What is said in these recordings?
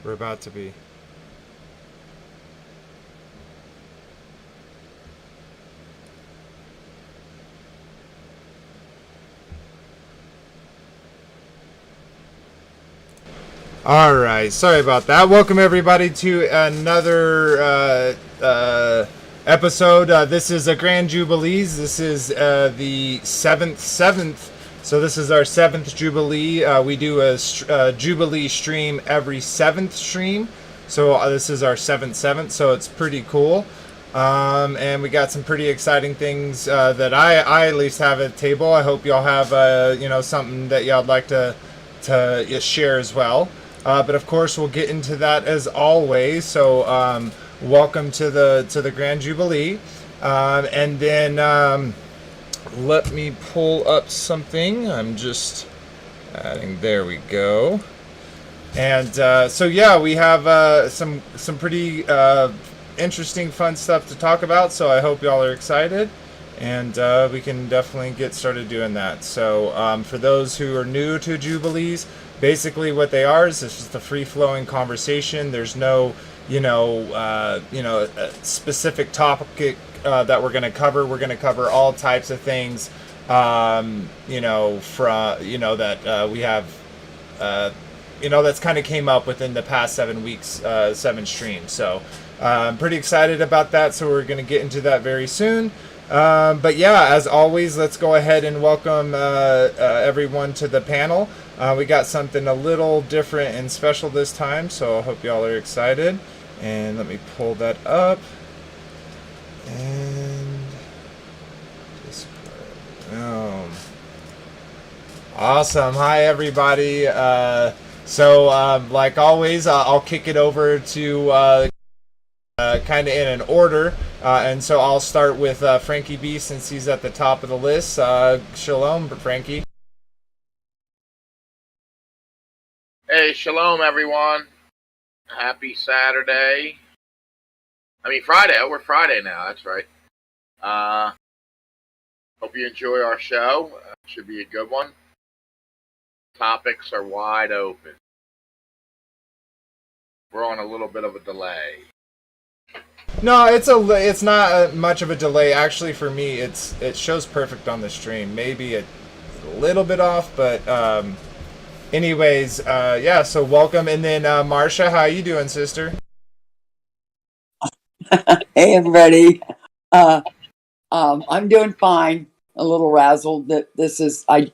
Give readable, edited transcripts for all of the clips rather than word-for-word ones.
We're about to be. All right, sorry about that. Welcome everybody to another episode. This is a Grand Jubilees. This is the seventh. So this is our seventh Jubilee. We do a Jubilee stream every seventh stream. So this is our seventh. So it's pretty cool. And we got some pretty exciting things that I at least have at the table. I hope y'all have something that y'all would like to share as well. But of course, we'll get into that as always. So, welcome to the Grand Jubilee, and then let me pull up something. I'm just adding. There we go. And so yeah, we have some pretty interesting, fun stuff to talk about. So I hope y'all are excited, and we can definitely get started doing that. So for those who are new to Jubilees. Basically, what they are is it's just a free-flowing conversation. There's no, specific topic that we're going to cover. We're going to cover all types of things, that we have, that's kind of came up within the past 7 weeks, 7 streams. So I'm pretty excited about that. So we're going to get into that very soon. But yeah, as always, let's go ahead and welcome everyone to the panel. We got something a little different and special this time, so I hope y'all are excited. And let me pull that up. And just awesome. Hi, everybody. Like always, I'll kick it over to kind of in an order. And so I'll start with Frankie B since he's at the top of the list. Shalom, Frankie. Hey, shalom, everyone. Happy Saturday. Friday. Oh, we're Friday now. That's right. Hope you enjoy our show. Should be a good one. Topics are wide open. We're on a little bit of a delay. No, it's not much of a delay. Actually, for me, it shows perfect on the stream. Maybe a little bit off, but anyways, yeah. So welcome, and then Marsha, how you doing, sister? Hey, everybody. I'm doing fine. A little razzled that this is I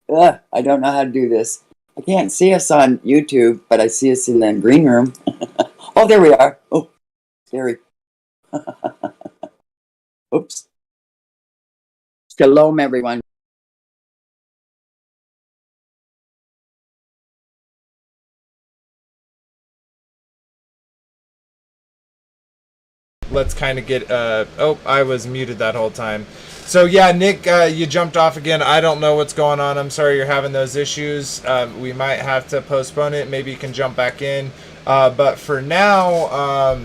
don't know how to do this. I can't see us on YouTube, but I see us in the green room. Oh, there we are. Oh, scary. Oops. Shalom, everyone. Let's kind of get I was muted that whole time. So yeah, Nick, you jumped off again. I don't know what's going on. I'm sorry you're having those issues. We might have to postpone it. Maybe you can jump back in. But for now,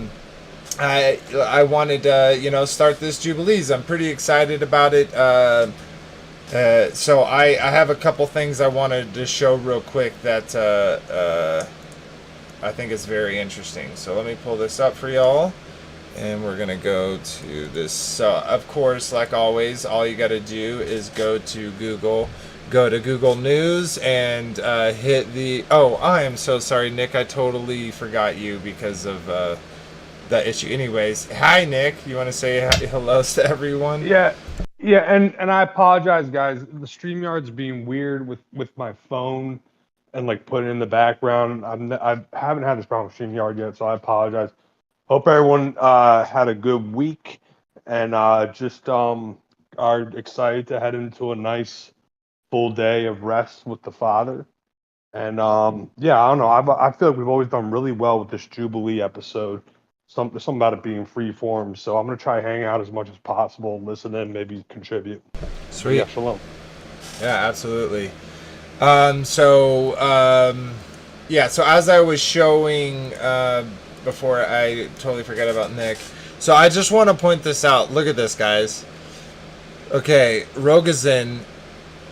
I wanted to start this Jubilees. I'm pretty excited about it. So I have a couple things I wanted to show real quick that I think is very interesting. So let me pull this up for y'all. And we're going to go to this. So, of course, like always, all you got to do is go to Google News and hit the... Oh, I am so sorry, Nick. I totally forgot you because of that issue. Anyways, hi, Nick. You want to say hello to everyone? Yeah, and I apologize, guys. The StreamYard's being weird with my phone and, like, put it in the background. I haven't had this problem with StreamYard yet, so I apologize. Hope everyone had a good week and just are excited to head into a nice full day of rest with the Father. And yeah, I don't know. I feel like we've always done really well with this Jubilee episode. Something about it being free form. So I'm gonna try to hang out as much as possible, listen in, maybe contribute. Sweet. Yeah, shalom. Yeah, absolutely. Yeah. So as I was showing. Before I totally forget about Nick. So I just want to point this out. Look at this, guys. Okay, Rogozin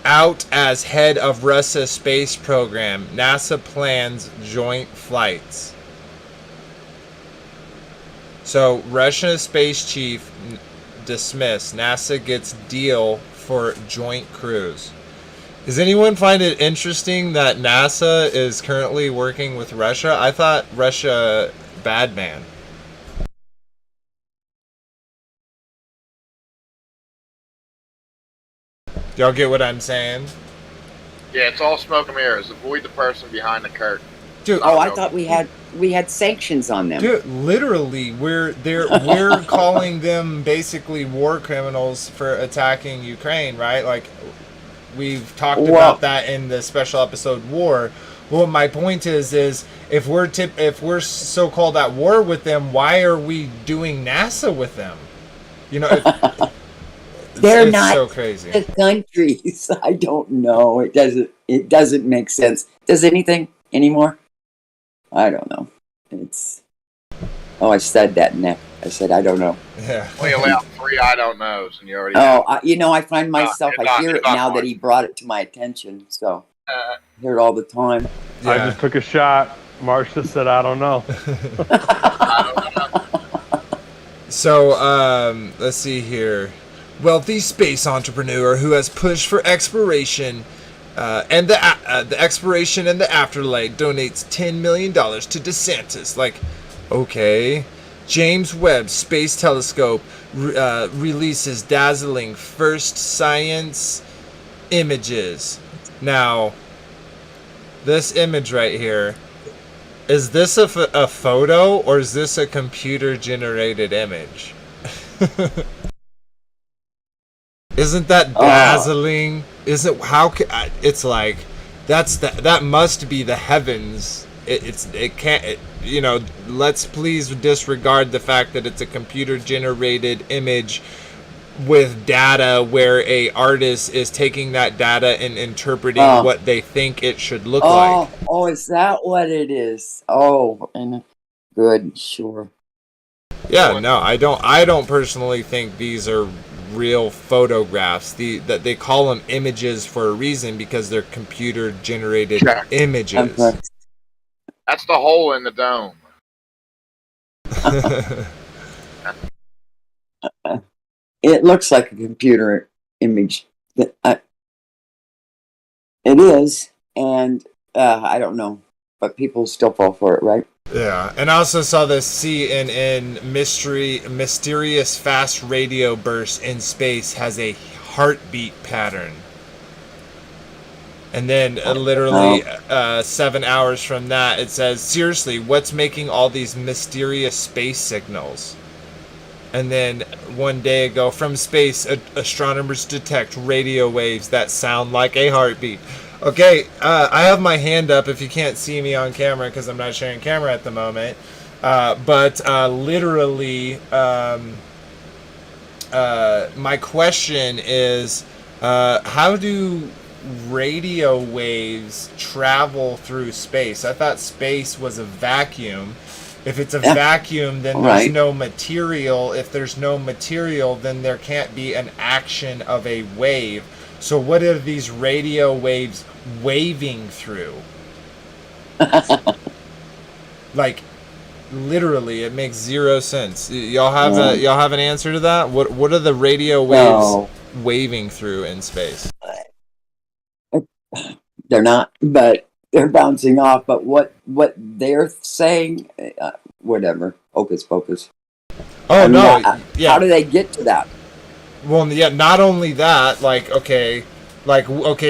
out as head of Russia space program. NASA plans joint flights. So Russia space chief dismissed. NASA gets deal for joint cruise. Does anyone find it interesting that NASA is currently working with Russia? I thought Russia bad man. Y'all get what I'm saying? Yeah, it's all smoke and mirrors. Avoid the person behind the curtain. Dude, Oh, I thought we had sanctions on them. dude, literally, we're calling them basically war criminals for attacking Ukraine, right? Like we've talked about that in the special episode War. Well, my point is if we're so-called at war with them, why are we doing NASA with them? You know, They're it's not so crazy. the countries. I don't know. It doesn't make sense. Does anything anymore? I don't know. I said that, Nick. I said I don't know. Yeah. We allow 3 I don't knows, and you already. I find myself. it's I not- hear it it's not now hard. that he brought it to my attention. So I hear it all the time. I just took a shot. Marcia said, I don't know. So, let's see here. Wealthy space entrepreneur who has pushed for exploration and the exploration and the afterlife donates $10 million to DeSantis. Like, okay. James Webb Space Telescope releases dazzling first science images. Now, this image right here, is this a photo or is this a computer generated image? Isn't that dazzling? It's like that must be the heavens. It can't, let's please disregard the fact that it's a computer generated image with data where a artist is taking that data and interpreting what they think it should look like. Oh, is that what it is? Oh, and good, sure. Yeah, no, I don't personally think these are real photographs. That they call them images for a reason, because they're computer generated images. Okay. That's the hole in the dome. It looks like a computer image. It is, and I don't know, but people still fall for it, right? Yeah, and I also saw this CNN mysterious fast radio burst in space has a heartbeat pattern. And then literally 7 hours from that, it says, seriously, what's making all these mysterious space signals? And then one day ago, from space, astronomers detect radio waves that sound like a heartbeat. Okay, I have my hand up if you can't see me on camera because I'm not sharing camera at the moment. But literally, my question is, how do radio waves travel through space? I thought space was a vacuum. If it's a vacuum, then there's no material. If there's no material, then there can't be an action of a wave. So what are these radio waves waving through? Like, literally, it makes zero sense. Y'all have an answer to that? What are the radio waves waving through in space? They're not, but they're bouncing off. But what they're saying, whatever, hocus pocus. Oh, no. How do they get to that? Well, yeah, not only that, okay,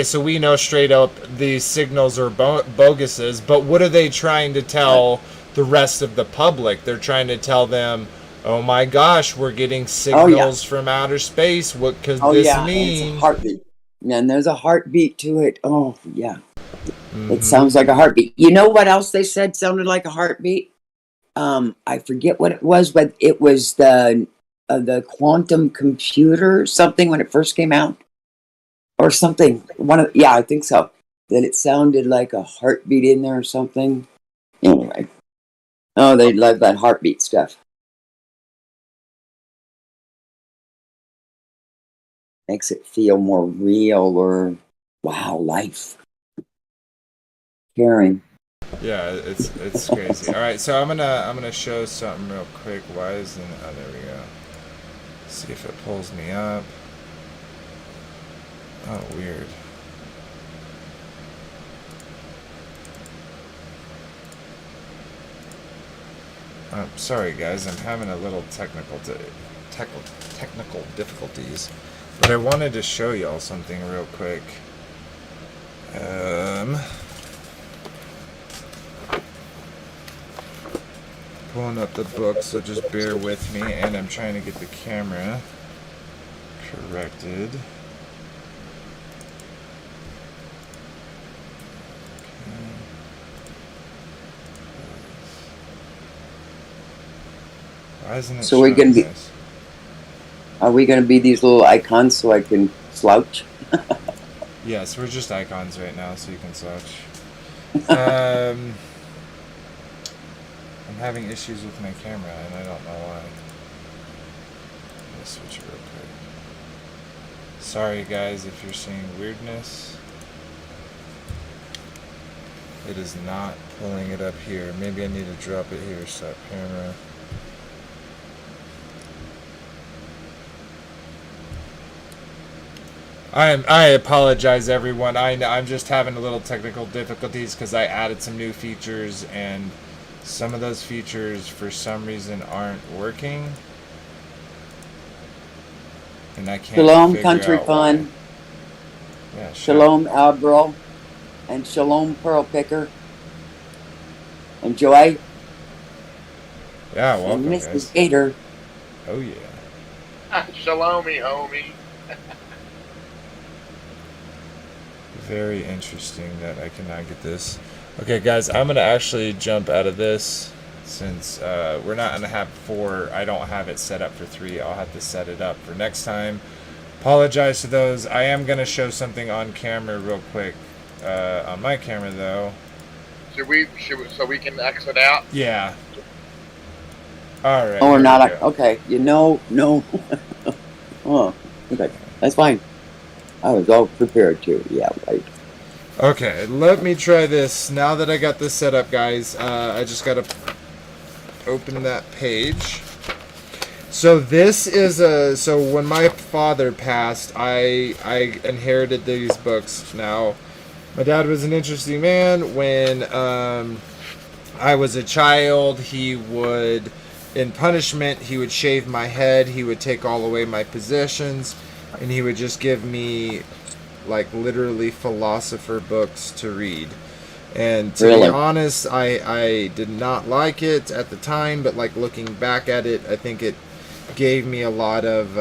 so we know straight up these signals are boguses, but what are they trying to tell the rest of the public? They're trying to tell them, oh my gosh, we're getting signals from outer space. What could this mean? It's a heartbeat. And there's a heartbeat to it. Oh, yeah. Mm-hmm. It sounds like a heartbeat. You know what else they said sounded like a heartbeat? I forget what it was, but it was the quantum computer, something, when it first came out, or something. I think so. That it sounded like a heartbeat in there or something. Anyway, they love that heartbeat stuff. Makes it feel more real, or wow, life, caring. Yeah, it's crazy. All right, so I'm gonna show something real quick. Why isn't? Oh, there we go. See if it pulls me up. Oh, weird. Sorry guys, I'm having a little technical difficulties, but I wanted to show y'all something real quick. Pulling up the book, so just bear with me, and I'm trying to get the camera corrected. Why isn't it So we're showing gonna be. this? Are we gonna be these little icons so I can slouch? Yes, we're just icons right now, so you can search. I'm having issues with my camera, and I don't know why. Let me switch it real quick. Sorry guys if you're seeing weirdness. It is not pulling it up here. Maybe I need to drop it here. Stop camera. I apologize, everyone. I'm just having a little technical difficulties because I added some new features, and some of those features, for some reason, aren't working. And I can't Shalom, figure Country out Fun. why. Yeah, Shalom, Albril. And Shalom, Pearl Picker. And Joy. Yeah, welcome, and Mrs. guys. Gator. Oh, yeah. Shalomy, homie. Very interesting that I cannot get this. Okay, guys, I'm going to actually jump out of this since we're not going to have 4. I don't have it set up for 3. I'll have to set it up for next time. Apologize to those. I am going to show something on camera real quick. On my camera, though. Should we, so we can exit out? Yeah. All right. Oh, we're here not. we go. Okay. No. Oh, okay. That's fine. I was all prepared to. Yeah, right. Okay, let me try this. Now that I got this set up, guys, I just got to open that page. So this is so when my father passed, I inherited these books. Now, my dad was an interesting man. When I was a child, he would, in punishment, he would shave my head. He would take all away my possessions, and he would just give me, like, literally philosopher books to read. And to be honest, I did not like it at the time, but, like, looking back at it, I think it gave me a lot of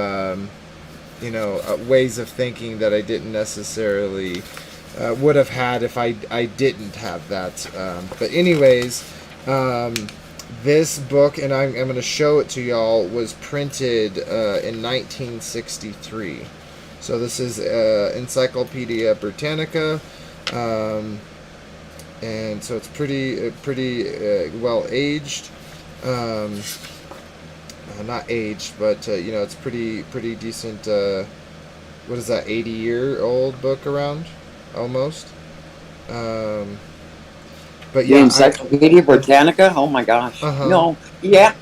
ways of thinking that I didn't necessarily would have had if I didn't have that. But anyways, this book, and I'm going to show it to y'all, was printed in 1963. So this is Encyclopedia Britannica, and so it's pretty well aged. Not aged, but it's pretty decent. What is that? 80-year-old book around, almost. But The yeah, Encyclopedia Britannica. Oh my gosh. No. Yeah.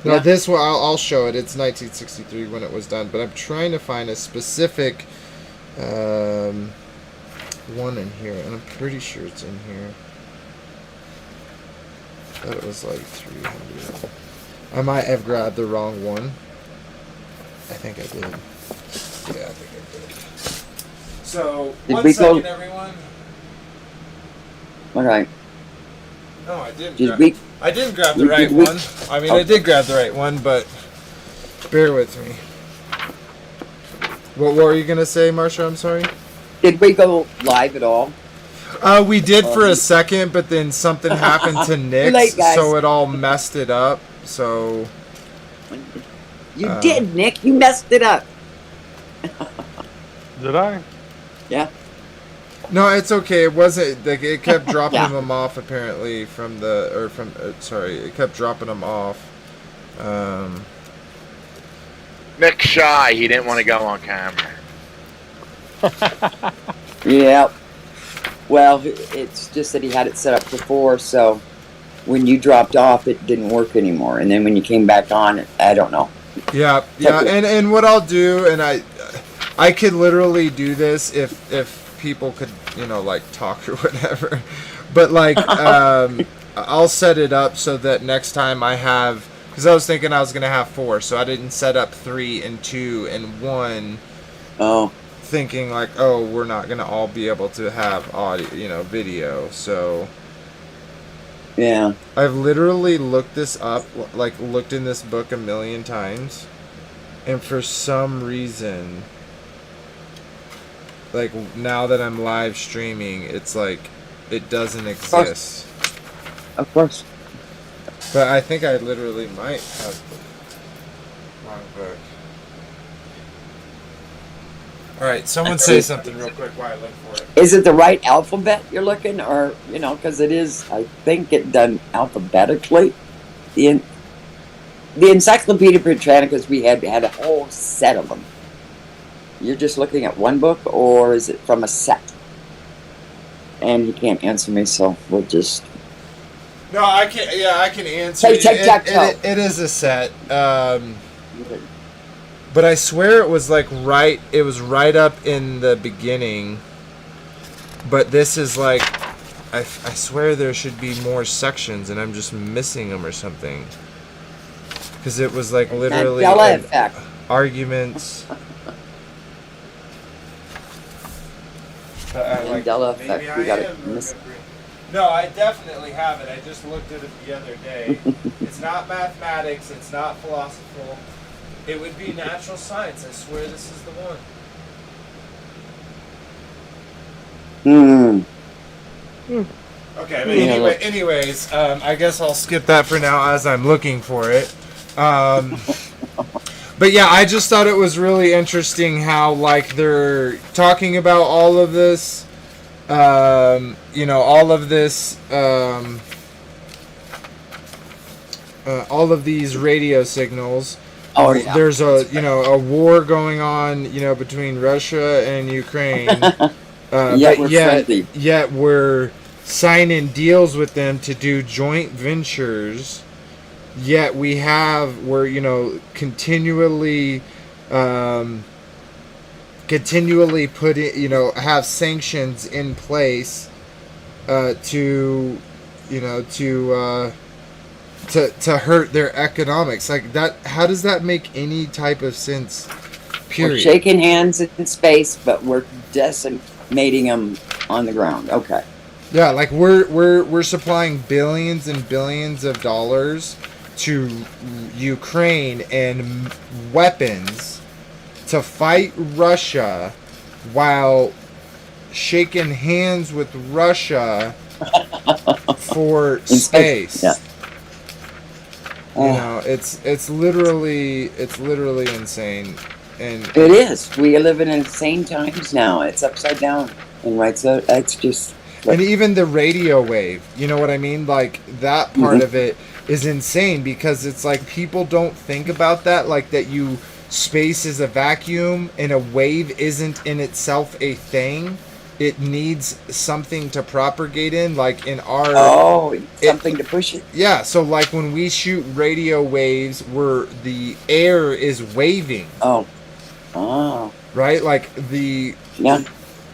No, Yeah. this one I'll show it. It's 1963 when it was done, but I'm trying to find a specific one in here, and I'm pretty sure it's in here. I thought it was like 300. I might have grabbed the wrong one. I think I did. Yeah, I think I did. So, Did one we second, go- everyone. All right. No, I didn't. I didn't grab the right one. I mean, I did grab the right one, but bear with me. What were you gonna say, Marsha? I'm sorry. Did we go live at all? We did for a second, but then something happened to Nick's, late, guys. so it all messed it up. So You did, Nick. You messed it up. Did I? Yeah. no, it's okay. It wasn't like it kept dropping Yeah. them off apparently from the it kept dropping them off. Nick's shy. He didn't want to go on camera. Yeah. Well, it's just that he had it set up before, so when you dropped off, it didn't work anymore. And then when you came back on, I don't know. Yeah. And what I'll do, and I could literally do this if people could, like talk or whatever. But like, I'll set it up so that next time I have, because I was thinking I was gonna have 4, so I didn't set up 3 and 2 and 1. Oh. Thinking like, oh, we're not gonna all be able to have audio, video. So Yeah. I've literally looked this up, like looked in this book a million times, and for some reason, like now that I'm live streaming, it's like it doesn't exist. Of course. But I think I literally might have the wrong book. Alright, someone say something real quick while I look for it. Is it the right alphabet you're looking, or because it is? I think it done alphabetically. The Encyclopedia Britannicas we had a whole set of them. You're just looking at one book, or is it from a set? And he can't answer me, so we'll just. No, I can. Yeah, I can answer. It is a set. But I swear it was like right. It was right up in the beginning. But this is like, I swear there should be more sections, and I'm just missing them or something. Because it was like literally arguments. Mandela effect. We got it missing. No, I definitely have it. I just looked at it the other day. It's not mathematics. It's not philosophical. It would be natural science. I swear this is the one. Okay, but anyways, I guess I'll skip that for now as I'm looking for it. But yeah, I just thought it was really interesting how like they're talking about all of this, all of this, all of these radio signals. Oh, yeah. There's a war going on, between Russia and Ukraine. Yet we're signing deals with them to do joint ventures. Yet we're continually put in, have sanctions in place to hurt their economics. Like that, how does that make any type of sense? Period. We're shaking hands in space, but we're decimating them on the ground. Okay. Yeah, like we're supplying billions and billions of dollars to Ukraine and weapons to fight Russia while shaking hands with Russia for space. Yeah. It's literally insane. And it is. We live in insane times now. It's upside down. And right, so it's just. And even the radio wave, you know what I mean? Like that part of it is insane because it's like people don't think about that, like that space is a vacuum and a wave isn't in itself a thing. It needs something to propagate in, like in our something to push it. Yeah, so like when we shoot radio waves where the air is waving. Oh. Right? Like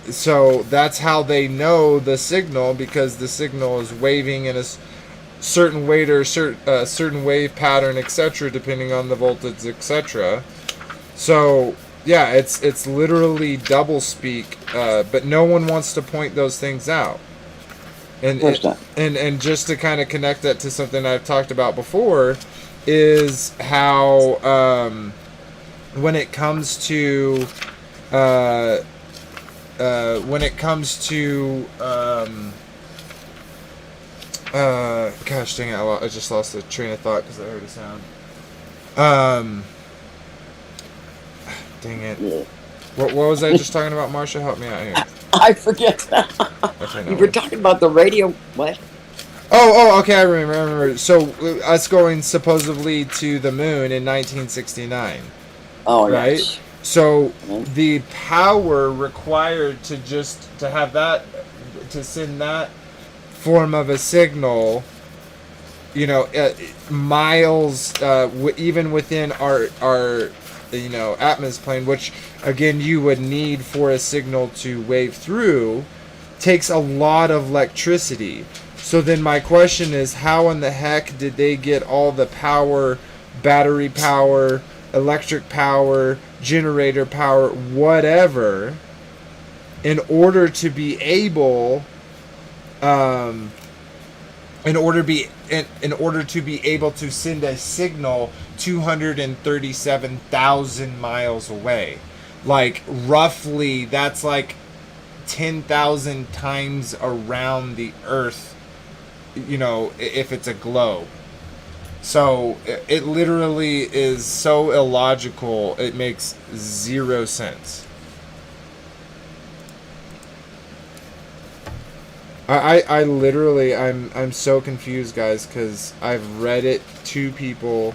so that's how they know the signal, because the signal is waving in a certain weight or certain wave pattern, etc., depending on the voltage, etc. So yeah, it's literally double speak, but no one wants to point those things out. And just to kind of connect that to something I've talked about before is how when it comes to gosh dang it, I just lost the train of thought because I heard a sound. Dang it. Yeah. What was I just talking about, Marsha? Help me out here. I forget. Okay, you were talking about the radio. What? Oh, okay, I remember. So, us going supposedly to the moon in 1969. Oh, right? Yes. So, the power required to have that form of a signal, miles, even within our atmosphere plane, which again you would need for a signal to wave through, takes a lot of electricity. So then my question is, how in the heck did they get all the power, battery power, electric power, generator power, whatever, in order to be able in order to be able to send a signal 237,000 miles away? Like, roughly, that's like 10,000 times around the Earth, if it's a globe. So it literally is so illogical, it makes zero sense. I literally, I'm so confused, guys, because I've read it to people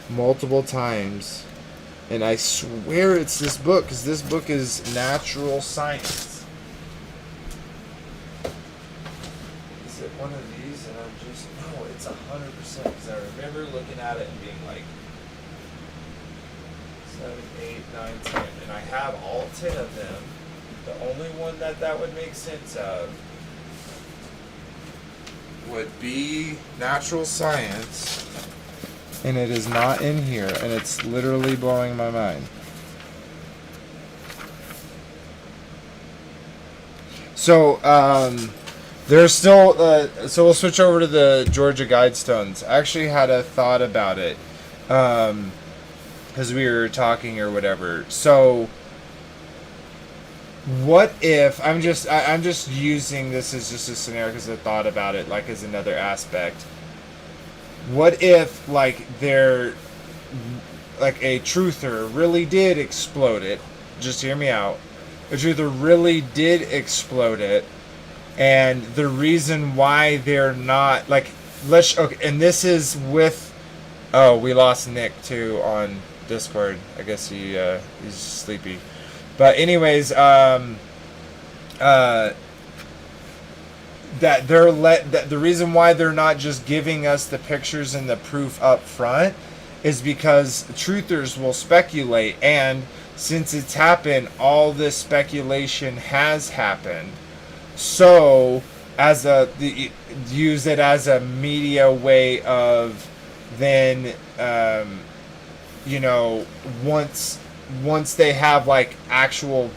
multiple times, and I swear it's this book, because this book is natural science. Is it one of these? And I'm just, no, it's 100%, because I remember looking at it and being like, 7, 8, 9, 10, and I have all 10 of them. The only one that would make sense of would be natural science, and it is not in here, and it's literally blowing my mind. So there's still so we'll switch over to the Georgia Guidestones. I actually had a thought about it because we were talking or whatever. So what if I'm just using this as just a scenario because I thought about it like as another aspect. What if they're like a truther really did explode it? Just hear me out. A truther really did explode it, and the reason why they're not and this is with we lost Nick too on Discord. I guess he's sleepy. But anyways, that the reason why they're not just giving us the pictures and the proof up front is because truthers will speculate, and since it's happened, all this speculation has happened. So use it as a media way of then once they have actual,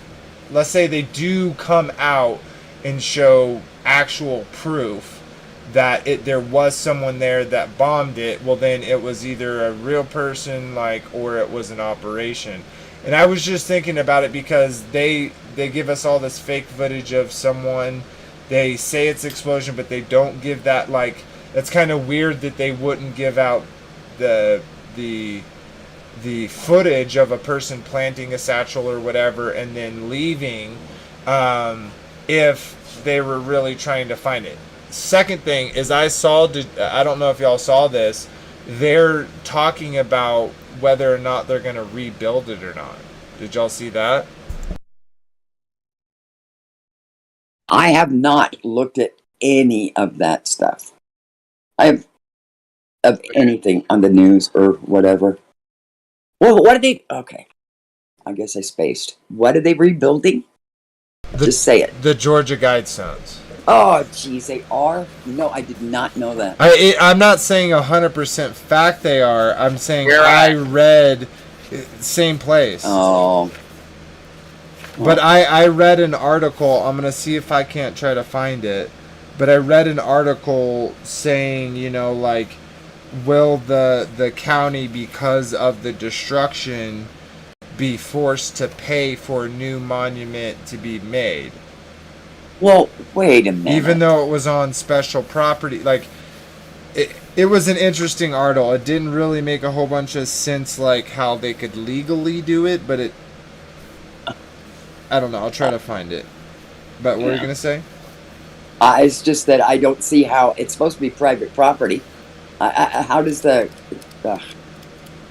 let's say they do come out and show actual proof that there was someone there that bombed it, well then it was either a real person or it was an operation. And I was just thinking about it because they give us all this fake footage of someone, they say it's explosion, but they don't give that, that's kind of weird that they wouldn't give out the footage of a person planting a satchel or whatever and then leaving if they were really trying to find it. Second thing is I don't know if y'all saw this, they're talking about whether or not they're going to rebuild it or not. Did y'all see that? I have not looked at any of that stuff. Of anything on the news or whatever. Well, what are they? Okay. I guess I spaced. What are they rebuilding? Just say it. The Georgia Guidestones. Oh, geez, they are? No, I did not know that. I'm not saying 100% fact they are. I'm saying I read same place. Oh. But I read an article. I'm going to see if I can't try to find it. But I read an article saying, will the county, because of the destruction, be forced to pay for a new monument to be made? Well, wait a minute. Even though it was on special property, it was an interesting article. It didn't really make a whole bunch of sense, how they could legally do it, but I don't know. I'll try to find it. But what are you going to say? It's just that I don't see how it's supposed to be private property. How does how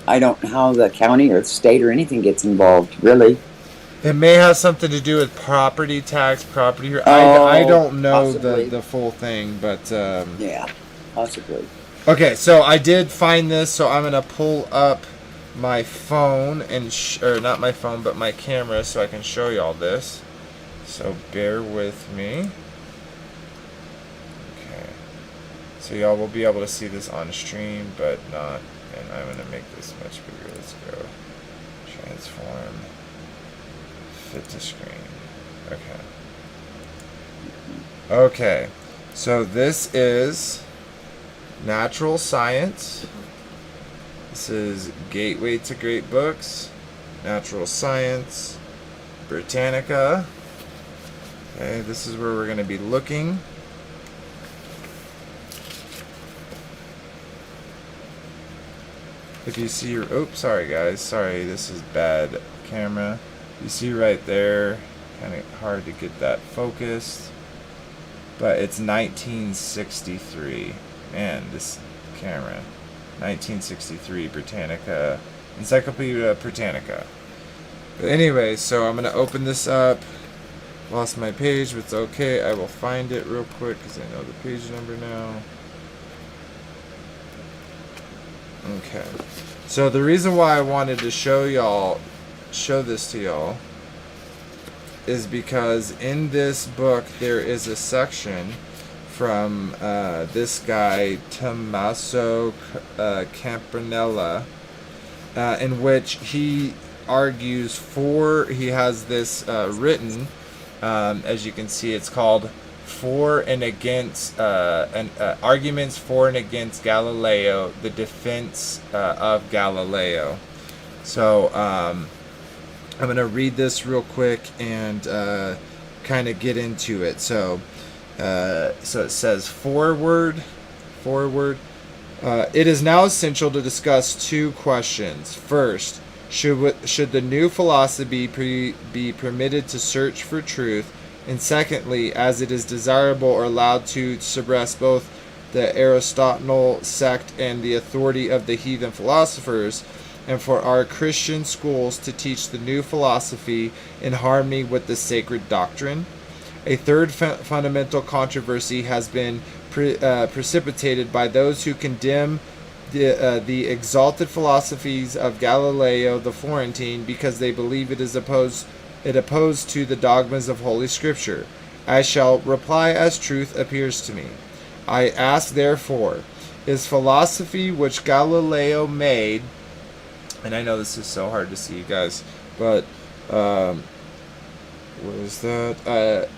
the county or the state or anything gets involved, really? It may have something to do with property tax, property. Oh, I don't know possibly. the full thing, but Yeah, possibly. okay. So I did find this, so I'm gonna pull up my phone and or not my phone, but my camera, so I can show y'all this. So bear with me. Okay. So y'all will be able to see this on stream, but not. And I'm gonna make this much bigger. Let's go. Transform. Fit to screen. Okay. Okay. So this is Natural Science. This is Gateway to Great Books. Natural Science. Britannica. Okay, this is where we're going to be looking. If you see your... Oops, sorry guys. Sorry, this is bad camera. You see right there, kind of hard to get that focused. But it's 1963. Man, this camera. 1963 Britannica. Encyclopedia Britannica. But anyway, so I'm going to open this up. Lost my page, but it's okay. I will find it real quick because I know the page number now. Okay. So the reason why I wanted to show this to y'all is because in this book there is a section from this guy Tommaso Campanella in which he argues for, he has this written, as you can see, it's called For and Against Arguments for and Against Galileo, the Defense of Galileo. So I'm going to read this real quick and kind of get into it. So it says, forward. It is now essential to discuss two questions. First, should the new philosophy be permitted to search for truth? And secondly, as it is desirable or allowed to suppress both the Aristotelian sect and the authority of the heathen philosophers, and for our Christian schools to teach the new philosophy in harmony with the sacred doctrine. A third fundamental controversy has been precipitated by those who condemn the exalted philosophies of Galileo the Florentine because they believe it opposed to the dogmas of Holy Scripture. I shall reply as truth appears to me. I ask therefore, is philosophy which Galileo made, and I know this is so hard to see, you guys, but what is that?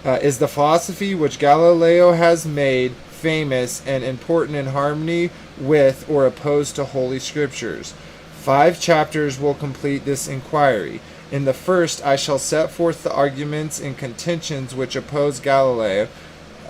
Is the philosophy which Galileo has made famous and important in harmony with or opposed to Holy Scriptures? 5 chapters will complete this inquiry. In the first, I shall set forth the arguments and contentions which oppose Galileo.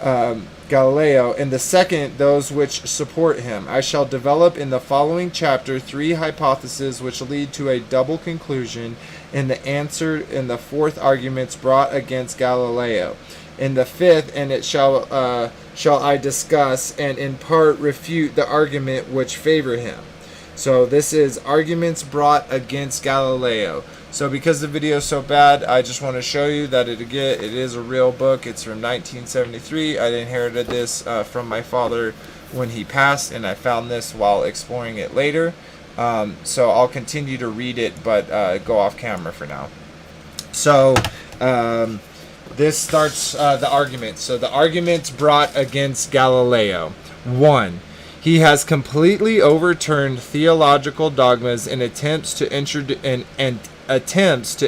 In the second, those which support him. I shall develop in the following chapter 3 hypotheses which lead to a double conclusion. In the answer, in the fourth, arguments brought against Galileo. In the fifth, and it shall I discuss and in part refute the argument which favor him. So this is arguments brought against Galileo. So because the video is so bad, I just want to show you that it is a real book. It's from 1973. I inherited this from my father when he passed, and I found this while exploring it later. So I'll continue to read it, but go off camera for now. So this starts the argument. So the arguments brought against Galileo. 1. He has completely overturned theological dogmas and attempts to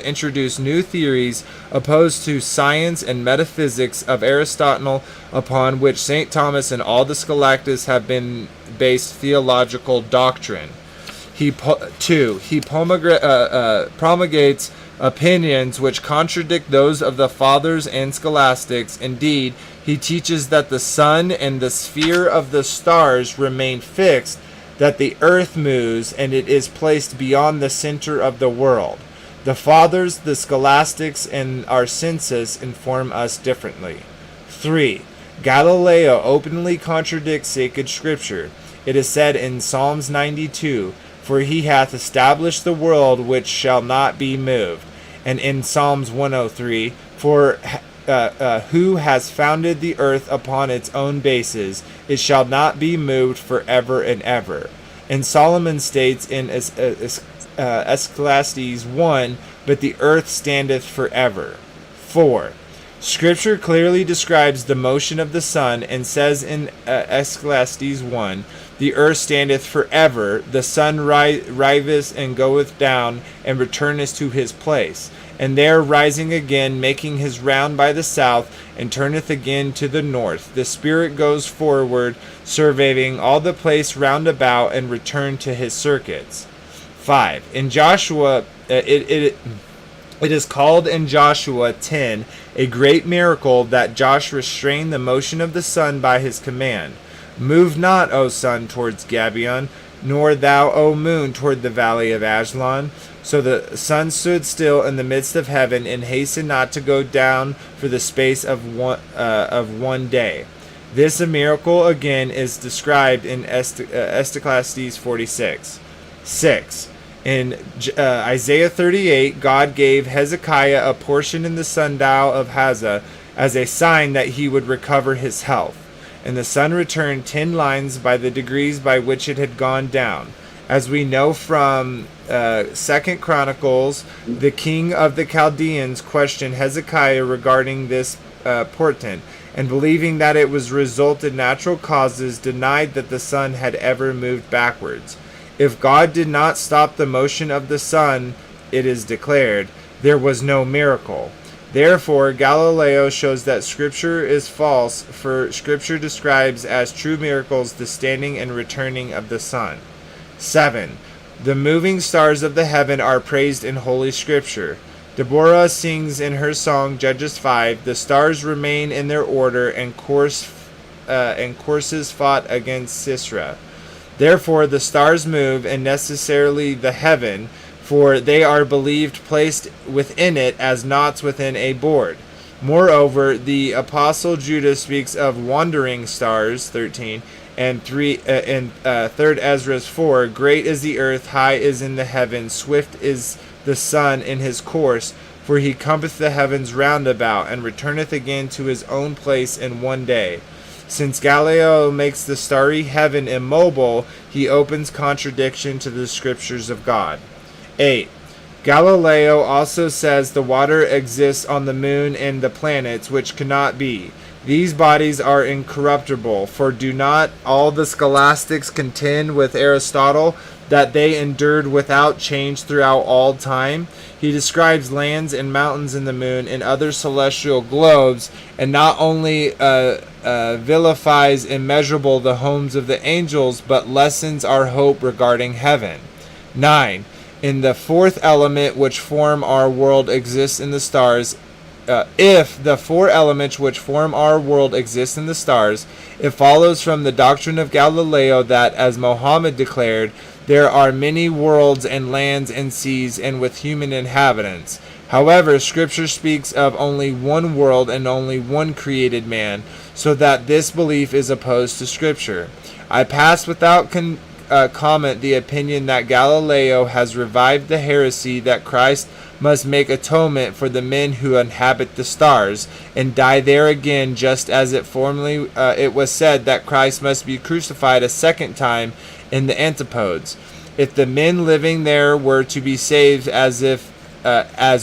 introduce new theories opposed to science and metaphysics of Aristotle, upon which St. Thomas and all the scholastics have been based theological doctrine. 2. He promulgates opinions which contradict those of the fathers and scholastics. Indeed, he teaches that the sun and the sphere of the stars remain fixed, that the earth moves, and it is placed beyond the center of the world. The fathers, the scholastics, and our senses inform us differently. 3. Galileo openly contradicts sacred scripture. It is said in Psalms 92, for he hath established the world which shall not be moved. And in Psalms 103, for who has founded the earth upon its own bases, it shall not be moved forever and ever. And Solomon states in Ecclesiastes 1, but the earth standeth forever. 4. Scripture clearly describes the motion of the sun and says in Ecclesiastes 1, the earth standeth forever, the sun riseth and goeth down, and returneth to his place. And there rising again, making his round by the south, and turneth again to the north. The Spirit goes forward, surveying all the place round about, and return to his circuits. 5. In Joshua, it is called in Joshua 10 a great miracle that Joshua restrained the motion of the sun by his command. Move not, O sun, towards Gibeon, nor thou, O moon, toward the valley of Ajalon. So the sun stood still in the midst of heaven, and hastened not to go down for the space of one day. This a miracle again is described in Ecclesiastes 46. 6. In Isaiah 38, God gave Hezekiah a portion in the sundial of Hazah as a sign that he would recover his health. And the sun returned 10 lines by the degrees by which it had gone down. As we know from 2 Chronicles, the king of the Chaldeans questioned Hezekiah regarding this portent, and believing that it was resulted natural causes, denied that the sun had ever moved backwards. If God did not stop the motion of the sun, it is declared, there was no miracle. Therefore, Galileo shows that Scripture is false, for Scripture describes as true miracles the standing and returning of the sun. 7. The moving stars of the heaven are praised in Holy Scripture. Deborah sings in her song Judges 5, the stars remain in their order, and courses fought against Sisera. Therefore the stars move, and necessarily the heaven, for they are believed placed within it as knots within a board. Moreover, the apostle Judah speaks of wandering stars, 13, and 3 Ezra 4, great is the earth, high is in the heavens, swift is the sun in his course, for he cometh the heavens round about, and returneth again to his own place in one day. Since Galileo makes the starry heaven immobile, he opens contradiction to the Scriptures of God. 8. Galileo also says the water exists on the moon and the planets, which cannot be. These bodies are incorruptible, for do not all the scholastics contend with Aristotle that they endured without change throughout all time? He describes lands and mountains in the moon and other celestial globes, and not only vilifies immeasurable the homes of the angels, but lessens our hope regarding heaven. 9. In the fourth element which form our world exists in the stars, if the four elements which form our world exist in the stars, it follows from the doctrine of Galileo that, as Mohammed declared, there are many worlds and lands and seas and with human inhabitants. However, Scripture speaks of only one world and only one created man, so that this belief is opposed to Scripture. I pass without comment the opinion that Galileo has revived the heresy that Christ must make atonement for the men who inhabit the stars and die there again, just as it was said that Christ must be crucified a second time in the antipodes, if the men living there were to be saved as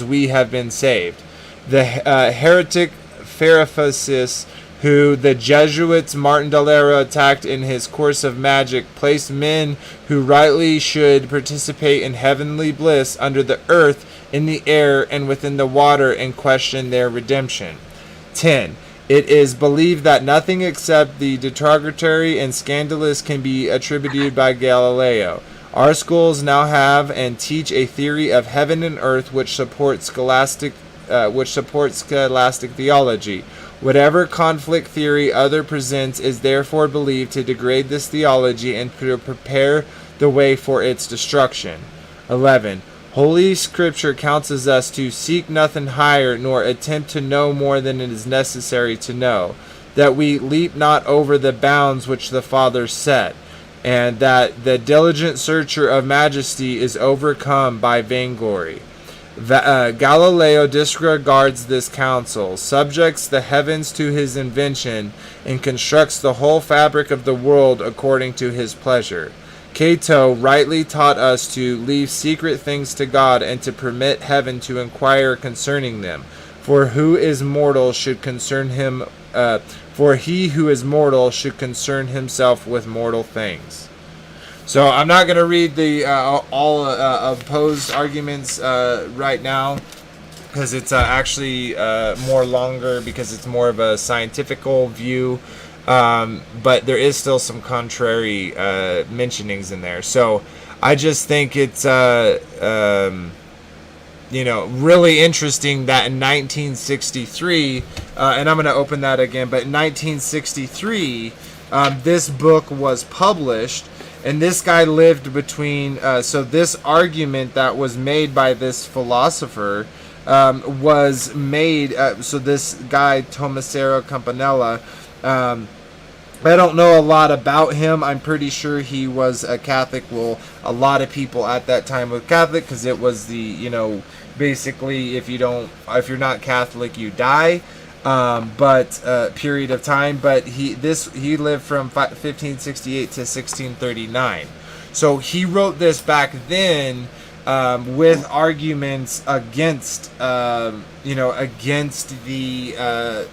we have been saved. The heretic Pharisees, who the Jesuits Martin Valera attacked in his course of magic, placed men who rightly should participate in heavenly bliss under the earth, in the air, and within the water, and questioned their redemption. 10. It is believed that nothing except the derogatory and scandalous can be attributed by Galileo. Our schools now have and teach a theory of heaven and earth which supports scholastic theology. Whatever conflict theory other presents is therefore believed to degrade this theology and to prepare the way for its destruction. 11. Holy Scripture counsels us to seek nothing higher, nor attempt to know more than it is necessary to know, that we leap not over the bounds which the Father set. and that the diligent searcher of majesty is overcome by vainglory. Galileo disregards this counsel, subjects the heavens to his invention, and constructs the whole fabric of the world according to his pleasure. Cato rightly taught us to leave secret things to God and to permit heaven to inquire concerning them. For who is mortal should concern him. For he who is mortal should concern himself with mortal things. So I'm not going to read the all opposed arguments right now, because it's actually more longer, because it's more of a scientifical view. But there is still some contrary mentionings in there. So I just think it's really interesting that in 1963, and I'm going to open that again, but in 1963, this book was published. And this guy lived between, so this argument that was made by this philosopher was made, so this guy, Tommasero Campanella, I don't know a lot about him. I'm pretty sure he was a Catholic. Well, a lot of people at that time were Catholic, because it was the, basically if you're not Catholic, you die. Period of time. But he lived from 1568 to 1639. So he wrote this back then with arguments against against the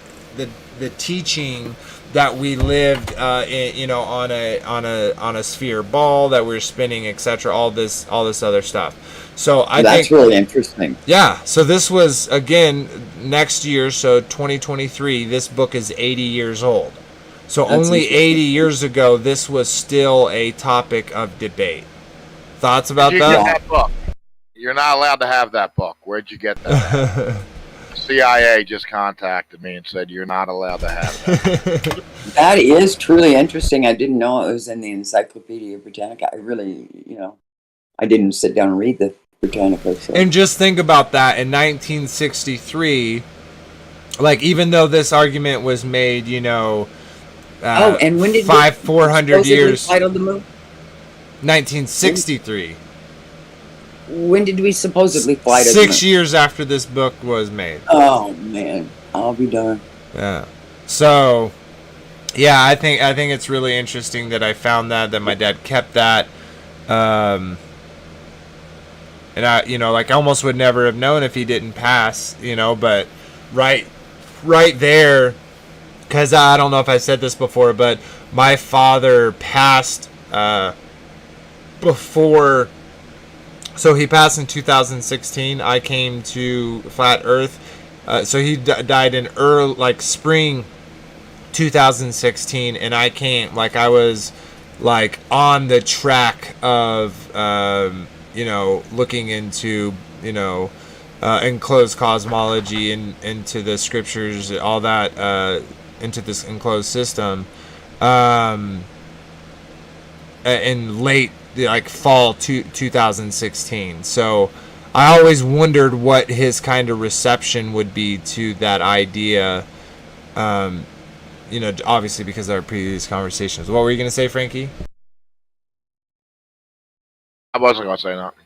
teaching that we lived on a sphere ball that we're spinning, etc. All this other stuff. So that's really interesting. Yeah. So this was, again, next year, so 2023. This book is 80 years old. So that's only 80 years ago, this was still a topic of debate. Thoughts about that? Get that book? You're not allowed to have that book. Where'd you get that? CIA just contacted me and said you're not allowed to have that. That is truly interesting. I didn't know it was in the Encyclopedia Britannica. I really, I didn't sit down and read the Britannica. So. And just think about that. In 1963, like, even though this argument was made, and when did 400 years. Title the movie? 1963. When did we supposedly fly to 6 years after this book was made. Oh man, I'll be darned. Yeah. So, yeah, I think it's really interesting that I found that my dad kept that. And I, I almost would never have known if he didn't pass, but right there, because I don't know if I said this before, but my father passed before. So he passed in 2016. I came to Flat Earth. So he died in spring 2016, and I came, I was on the track of looking into enclosed cosmology and into the scriptures, all that, into this enclosed system, in late fall 2016. So I always wondered what his kind of reception would be to that idea, obviously because of our previous conversations. What were you going to say, Frankie? I wasn't going to say nothing.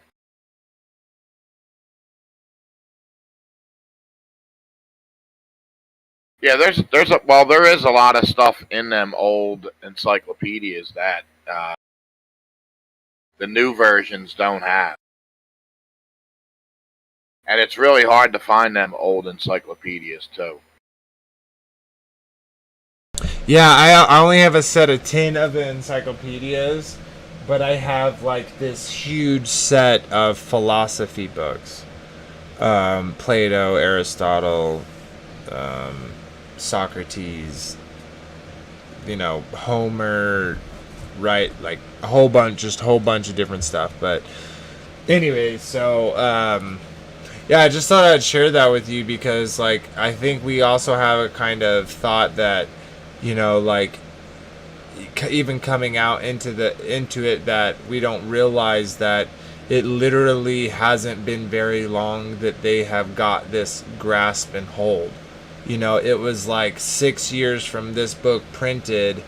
Yeah, there is a lot of stuff in them old encyclopedias that the new versions don't have. And it's really hard to find them old encyclopedias too. Yeah, I only have a set of 10 of the encyclopedias, but I have this huge set of philosophy books. Plato, Aristotle, Socrates, Homer, right? A whole bunch of different stuff. But anyway, so yeah, I just thought I'd share that with you because I think we also have a kind of thought that even coming out into it, that we don't realize that it literally hasn't been very long that they have got this grasp and hold. It was 6 years from this book printed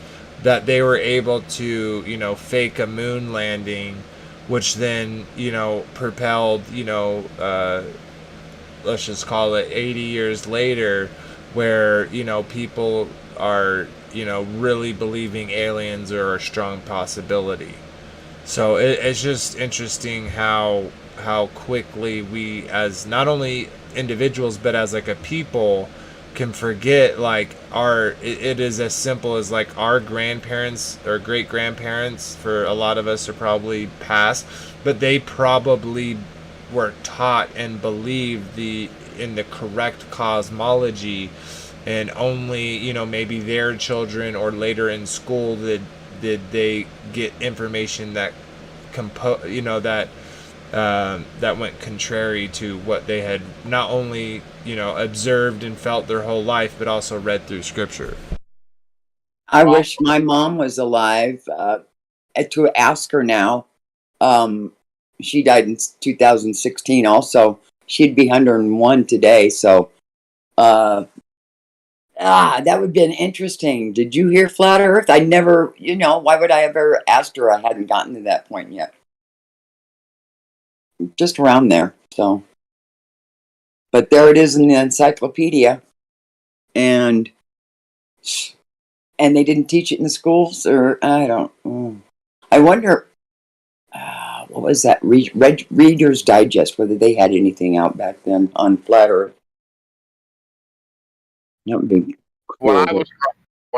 that they were able to, fake a moon landing, which then, propelled, let's just call it 80 years later, where, people are, really believing aliens are a strong possibility. So it's just interesting how quickly we, as not only individuals but as like a people, can forget like it is as simple as like our grandparents or great grandparents, for a lot of us, are probably past, but they probably were taught and believed in the correct cosmology, and only maybe their children or later in school did they get information that that went contrary to what they had not only observed and felt their whole life, but also read through scripture. I wish my mom was alive to ask her now. She died in 2016 also. She'd be 101 today, so that would have been interesting. Did you hear Flat Earth? I never, why would I have ever asked her? I hadn't gotten to that point yet. Just around there, so. But there it is in the encyclopedia. And they didn't teach it in the schools, or I don't. I wonder, what was that? Reader's Digest, whether they had anything out back then on Flat Earth. That would be When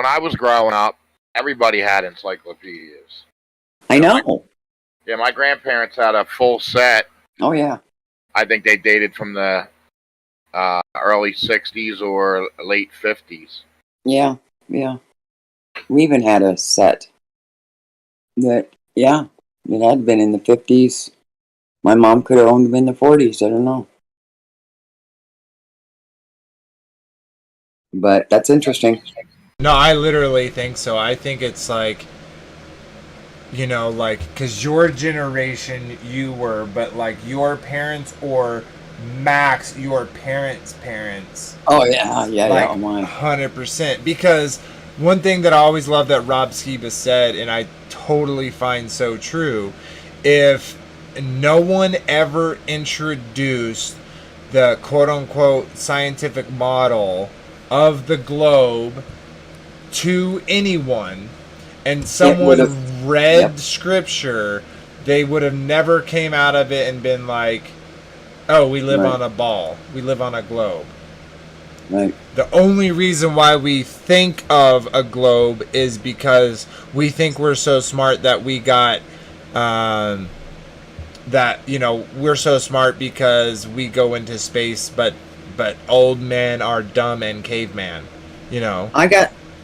I was growing up, everybody had encyclopedias. I know. Yeah, my grandparents had a full set. Oh, yeah. I think they dated from the early 60s or late 50s. Yeah. We even had a set that, it had been in the 50s. My mom could have owned them in the 40s. I don't know. But that's interesting. No, I literally think so. I think it's like, because your generation you were, but like your parents or max your parents' parents. Oh, yeah, like, yeah. 100%. Because one thing that I always love that Rob Skiba said, and I totally find so true, if no one ever introduced the quote-unquote scientific model of the globe to anyone, and someone read scripture, they would have never came out of it and been like, oh, we live on a ball. We live on a globe. Right. The only reason why we think of a globe is because we think we're so smart that we got we're so smart because we go into space, but old men are dumb and caveman,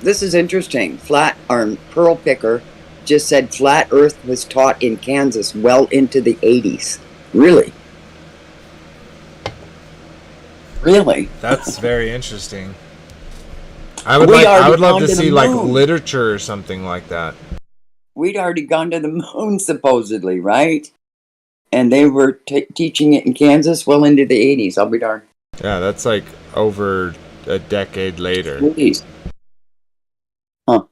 This is interesting. Pearl Picker just said flat Earth was taught in Kansas well into the 80s. Really? That's very interesting. I would love to see like literature or something like that. We'd already gone to the moon supposedly, right? And they were teaching it in Kansas well into the 80s. I'll be darned. Yeah, that's like over a decade later. Please. Huh.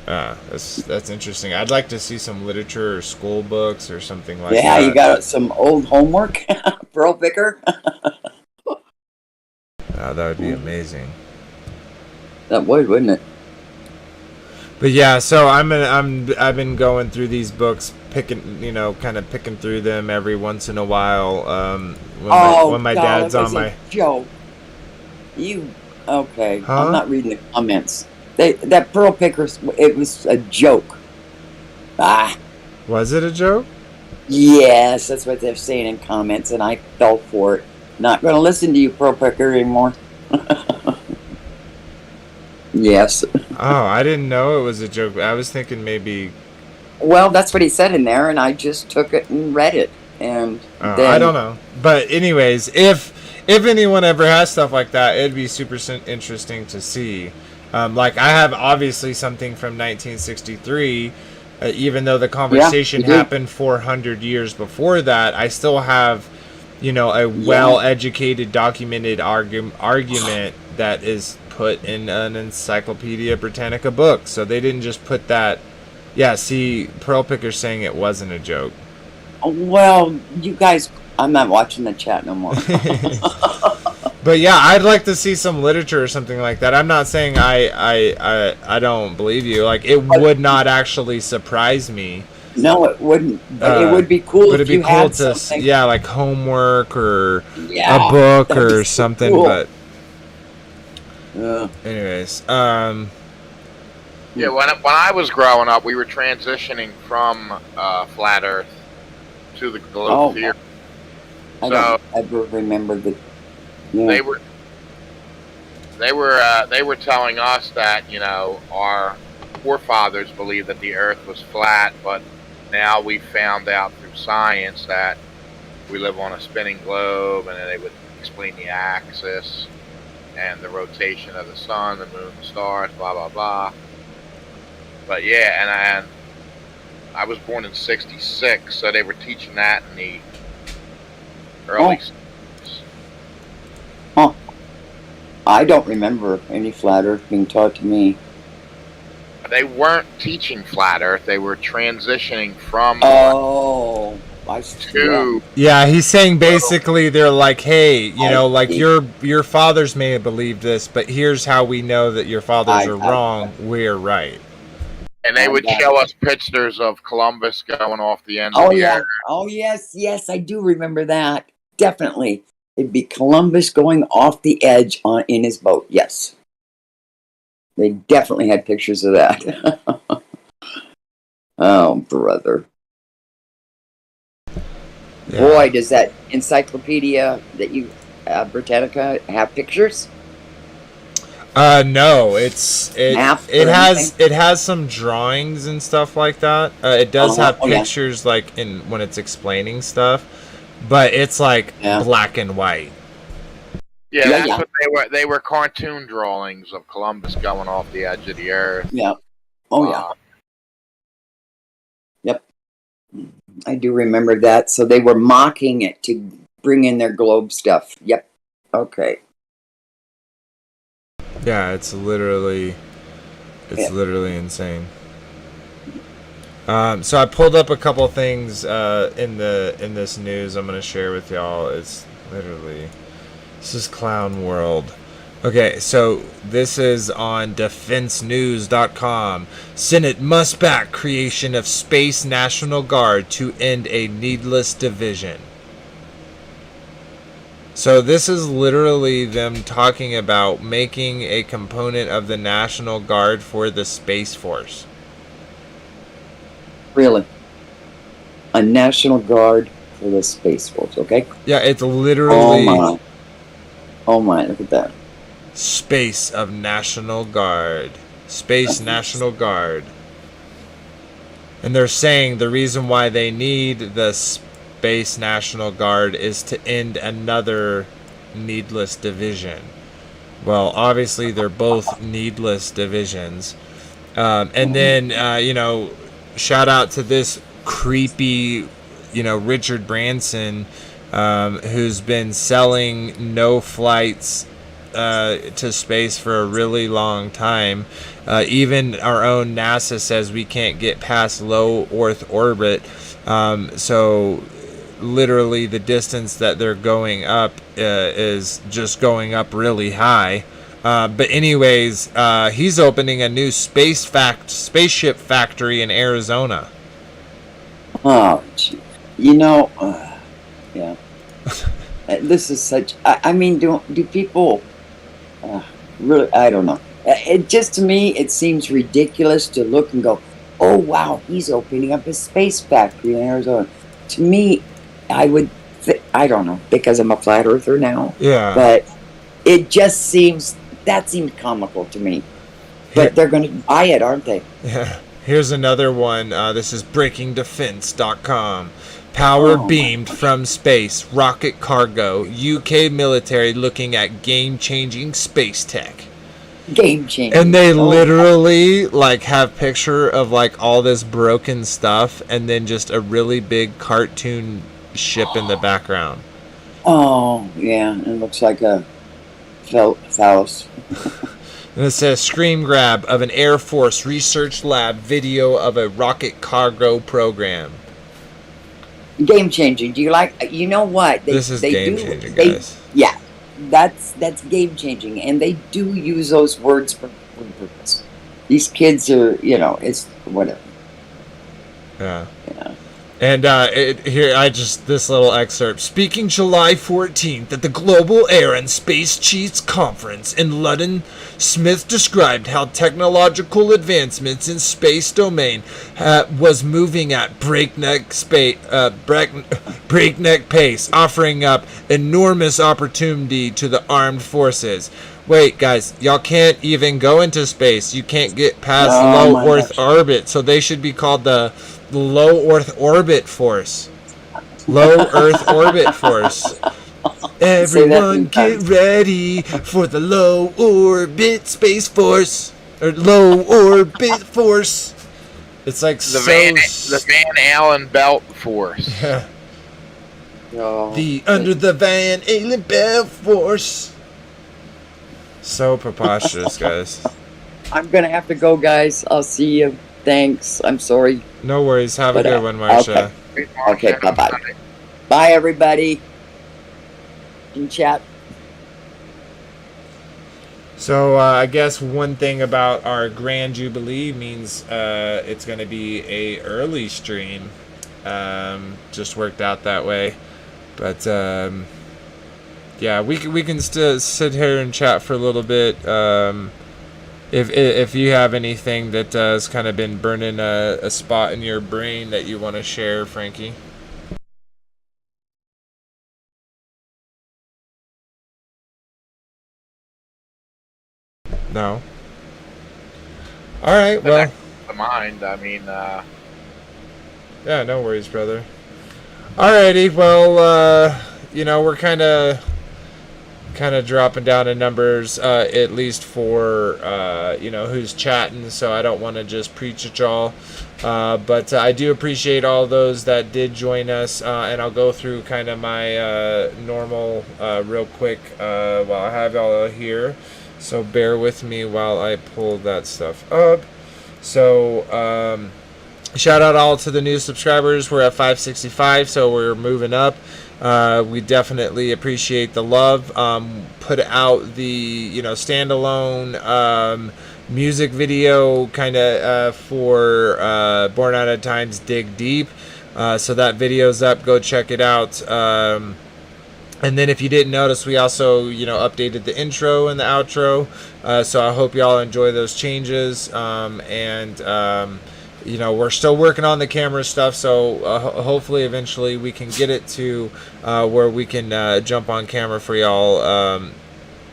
That's interesting. I'd like to see some literature or school books or something like that. Yeah, you got some old homework, Pearl Picker. That would be amazing. That would, wouldn't it? But yeah, so I've been going through these books, picking through them every once in a while. When my dad's on my joke. Okay? Huh? I'm not reading the comments. That Pearl Picker, it was a joke. Was it a joke? Yes, that's what they're saying in comments, and I fell for it. Not going to listen to you, Pearl Picker, anymore. Yes. Oh, I didn't know it was a joke. I was thinking maybe. Well, that's what he said in there, and I just took it and read it, and then... I don't know. But anyways, if anyone ever has stuff like that, it'd be super interesting to see. Like I have obviously something from 1963. Even though the conversation happened 400 years before that, I still have, a well-educated, documented argument that is put in an Encyclopedia Britannica book. So they didn't just put that. Yeah, see, Pearl Picker's saying it wasn't a joke. Well, you guys, I'm not watching the chat no more. But yeah, I'd like to see some literature or something like that. I'm not saying I don't believe you. Like, it would not actually surprise me. No, it wouldn't. But it would be cool but if it'd be you cool had to, something. yeah, like homework or Yeah, a book that'd be or so something. cool. But Yeah. anyways, Yeah, when I was growing up, we were transitioning from flat Earth to the globe theory. I don't ever remember the. Yeah. They were telling us that, you know, our forefathers believed that the Earth was flat, but now we found out through science that we live on a spinning globe, and then they would explain the axis and the rotation of the sun, the moon, the stars, blah blah blah. But yeah, and I was born in '66, so they were teaching that in the early. Huh. I don't remember any flat Earth being taught to me. They weren't teaching flat Earth; they were transitioning from Oh, I see. to. yeah, he's saying basically they're like, hey, you know, like your fathers may have believed this, but here's how we know that your fathers are wrong. We're right. And they would show us pictures of Columbus going off the end Oh of the yeah. Earth. Oh yes, I do remember that. Definitely, it'd be Columbus going off the edge in his boat. Yes, they definitely had pictures of that. Oh brother, Yeah. boy, does that encyclopedia that you Britannica have pictures? No, it anything? has some drawings and stuff like that. It does have pictures like when it's explaining stuff, but it's like black and white. Yeah, that's what they were. They were cartoon drawings of Columbus going off the edge of the Earth. Yeah. Oh yeah. Yep. I do remember that. So they were mocking it to bring in their globe stuff. Yep. Okay. Yeah, it's literally insane. So I pulled up a couple things in this news I'm gonna share with y'all. This is Clown World. Okay, so this is on defensenews.com. Senate must back creation of Space National Guard to end a needless division. So this is literally them talking about making a component of the National Guard for the Space Force. Really? A National Guard for the Space Force, okay? Yeah, it's literally... Oh my, look at that. Space of National Guard. Space National Guard. And they're saying the reason why they need the Space National Guard is to end another needless division. Well, obviously they're both needless divisions. And then, shout out to this creepy, Richard Branson, who's been selling no flights to space for a really long time. Even our own NASA says we can't get past low Earth orbit. So literally the distance that they're going up is just going up really high. But anyways, he's opening a new spaceship factory in Arizona. Oh, gee. Yeah. This is such. I mean, do people really? I don't know. It just, to me, it seems ridiculous to look and go, "Oh wow, he's opening up a space factory in Arizona." To me, I would. I don't know, because I'm a flat earther now. Yeah. But it just seems comical to me. But they're going to buy it, aren't they? Yeah. Here's another one. This is breakingdefense.com. Power beamed from space, rocket cargo, UK military looking at game-changing space tech. Game-changing. And they literally have picture of all this broken stuff and then just a really big cartoon ship in the background. Oh, yeah. It looks like a phallus. And it says screen grab of an Air Force research lab video of a rocket cargo program. Game changing. Do you like? You know what? This is game changing, guys. Yeah, that's game changing, and they do use those words for purpose. These kids are, it's whatever. Yeah. And this little excerpt. Speaking July 14th at the Global Air and Space Chiefs Conference in London, Smith described how technological advancements in space domain was moving at breakneck pace, offering up enormous opportunity to the armed forces. Wait, guys, y'all can't even go into space. You can't get past low Earth orbit, so they should be called the Low Earth Orbit Force. Low Earth Orbit Force. Everyone get ready for the Low Orbit Space Force. Or Low Orbit Force. It's like the Van Allen Belt Force. The Under the Van Allen Belt Force. So preposterous, guys. I'm going to have to go, guys. I'll see you. Thanks. I'm sorry. No worries. Have a good one, Marcia. Okay, bye-bye. Bye, everybody. In chat. So, I guess one thing about our Grand Jubilee means it's going to be a early stream. Just worked out that way. But, yeah, we can still sit here and chat for a little bit. If you have anything that has kind of been burning a spot in your brain that you want to share, Frankie. No. All right. Well. The mind. I mean. Yeah. No worries, brother. Alrighty. Well. We're kind of dropping down in numbers, at least for who's chatting, so I don't want to just preach at y'all, but I do appreciate all those that did join us, and I'll go through kind of my normal real quick while I have y'all here, so bear with me while I pull that stuff up. So shout out all to the new subscribers. We're at 565, so we're moving up. We definitely appreciate the love. Put out the standalone music video kind of for Born Out of Time's Dig Deep. So that video's up. Go check it out. And then if you didn't notice, we also updated the intro and the outro. So I hope y'all enjoy those changes. We're still working on the camera stuff, so hopefully eventually we can get it to where we can jump on camera for y'all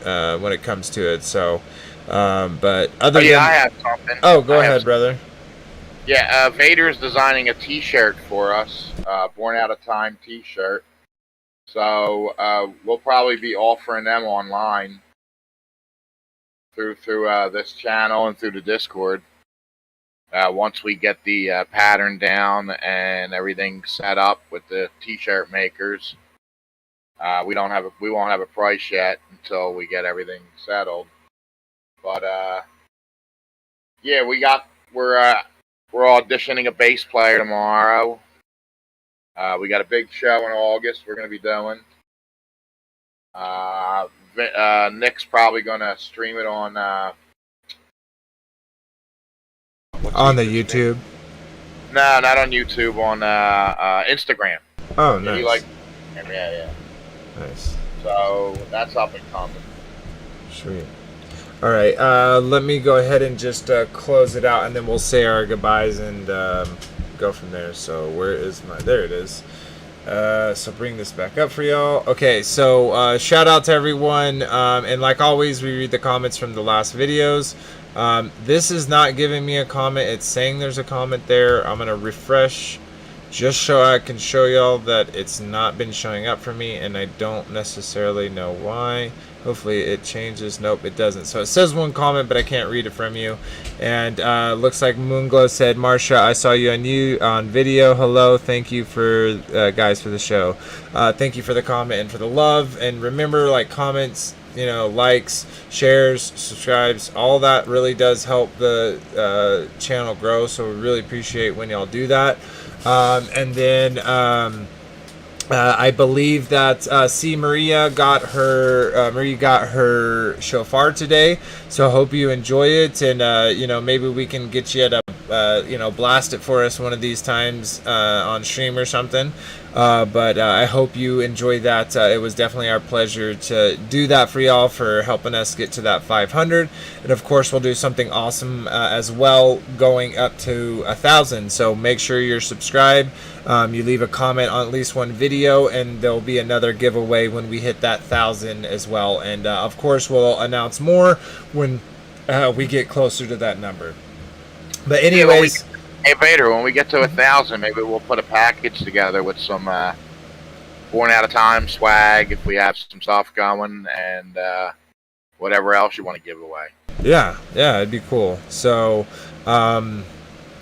when it comes to it. So, but other than... I have something. Oh, go ahead, brother. Yeah, Vader's designing a T-shirt for us, Born Out of Time T-shirt. So we'll probably be offering them online through this channel and through the Discord. Once we get the pattern down and everything set up with the T-shirt makers, we won't have a price yet until we get everything settled. But yeah, we're auditioning a bass player tomorrow. We got a big show in August we're going to be doing. Nick's probably going to stream it on the YouTube. No, not on YouTube. On Instagram. Oh, nice. Yeah. Nice. So that's up and coming. Sweet. All right. Let me go ahead and just close it out, and then we'll say our goodbyes and go from there. So where is my? There it is. So bring this back up for y'all. Okay. So shout out to everyone. And like always, we read the comments from the last videos. This is not giving me a comment. It's saying there's a comment there. I'm gonna refresh just so I can show y'all that it's not been showing up for me, and I don't necessarily know why. Hopefully it changes. Nope, it doesn't. So it says one comment, but I can't read it from you. And looks like Moonglow said, Marsha, I saw you on video. Hello, thank you for guys for the show. Thank you for the comment and for the love. And remember, like, comments likes, shares, subscribes, all that really does help the channel grow. So we really appreciate when y'all do that. And then I believe that Maria got her shofar today, so I hope you enjoy it, and maybe we can get you to blast it for us one of these times on stream or something. But I hope you enjoy that. It was definitely our pleasure to do that for y'all, for helping us get to that 500. And of course, we'll do something awesome as well, going up to 1,000. So make sure you're subscribed. You leave a comment on at least one video, and there'll be another giveaway when we hit that 1,000 as well. And of course, we'll announce more when we get closer to that number. But anyways. Hey Vader, when we get to 1,000, maybe we'll put a package together with some Born Out of Time swag, if we have some stuff going, and whatever else you want to give away. Yeah, it'd be cool. So, I'm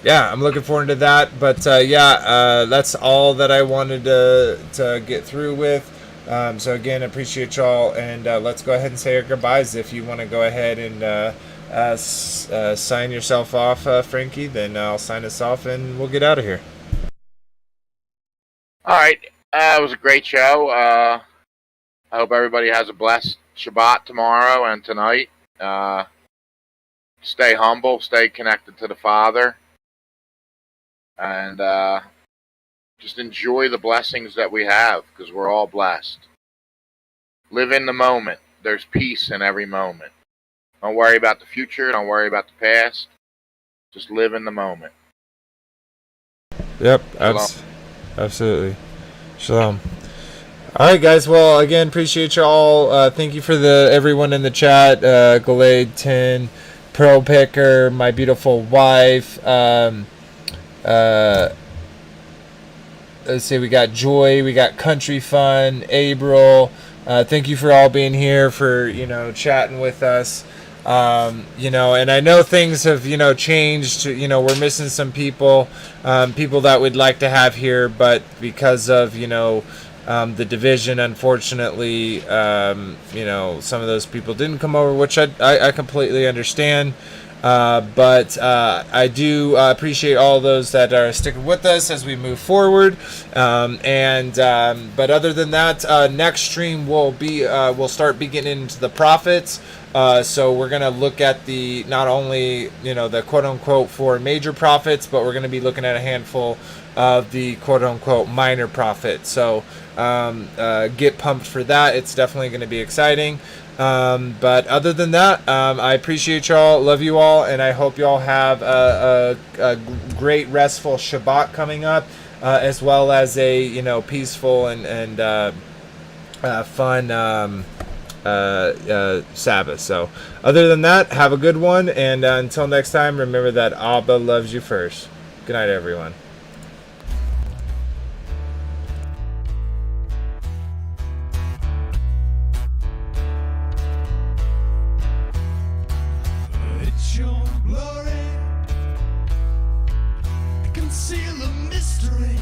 looking forward to that. But that's all that I wanted to get through with. So again, appreciate y'all, and let's go ahead and say our goodbyes. If you want to go ahead and sign yourself off, Frankie, then I'll sign us off and we'll get out of here. All right. It was a great show. I hope everybody has a blessed Shabbat tomorrow and tonight. Stay humble, stay connected to the Father, and just enjoy the blessings that we have, because we're all blessed. Live in the moment. There's peace in every moment. Don't worry about the future. Don't worry about the past. Just live in the moment. Yep, absolutely. Shalom. All right, guys. Well, again, appreciate y'all. Thank you for everyone in the chat. Glade 10, Pearl Picker, my beautiful wife. Let's see. We got Joy. We got Country Fun. April. Thank you for all being here, for chatting with us. And I know things have, changed. We're missing some people that we'd like to have here, but because of, the division, unfortunately, some of those people didn't come over, which I completely understand. But I do appreciate all those that are sticking with us as we move forward. But other than that, next stream we'll start getting into the prophets. So we're going to look at not only, the quote unquote 4 major prophets, but we're going to be looking at a handful of the quote unquote minor prophets. So get pumped for that. It's definitely going to be exciting. But other than that, I appreciate y'all, love you all, and I hope y'all have a great restful Shabbat coming up, as well as a peaceful and fun Sabbath. So other than that, have a good one, and until next time, remember that ABBA loves you first. Good night, everyone. It's your glory, conceal the mystery.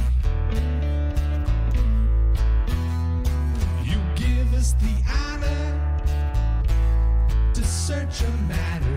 You give us the honor to search a matter.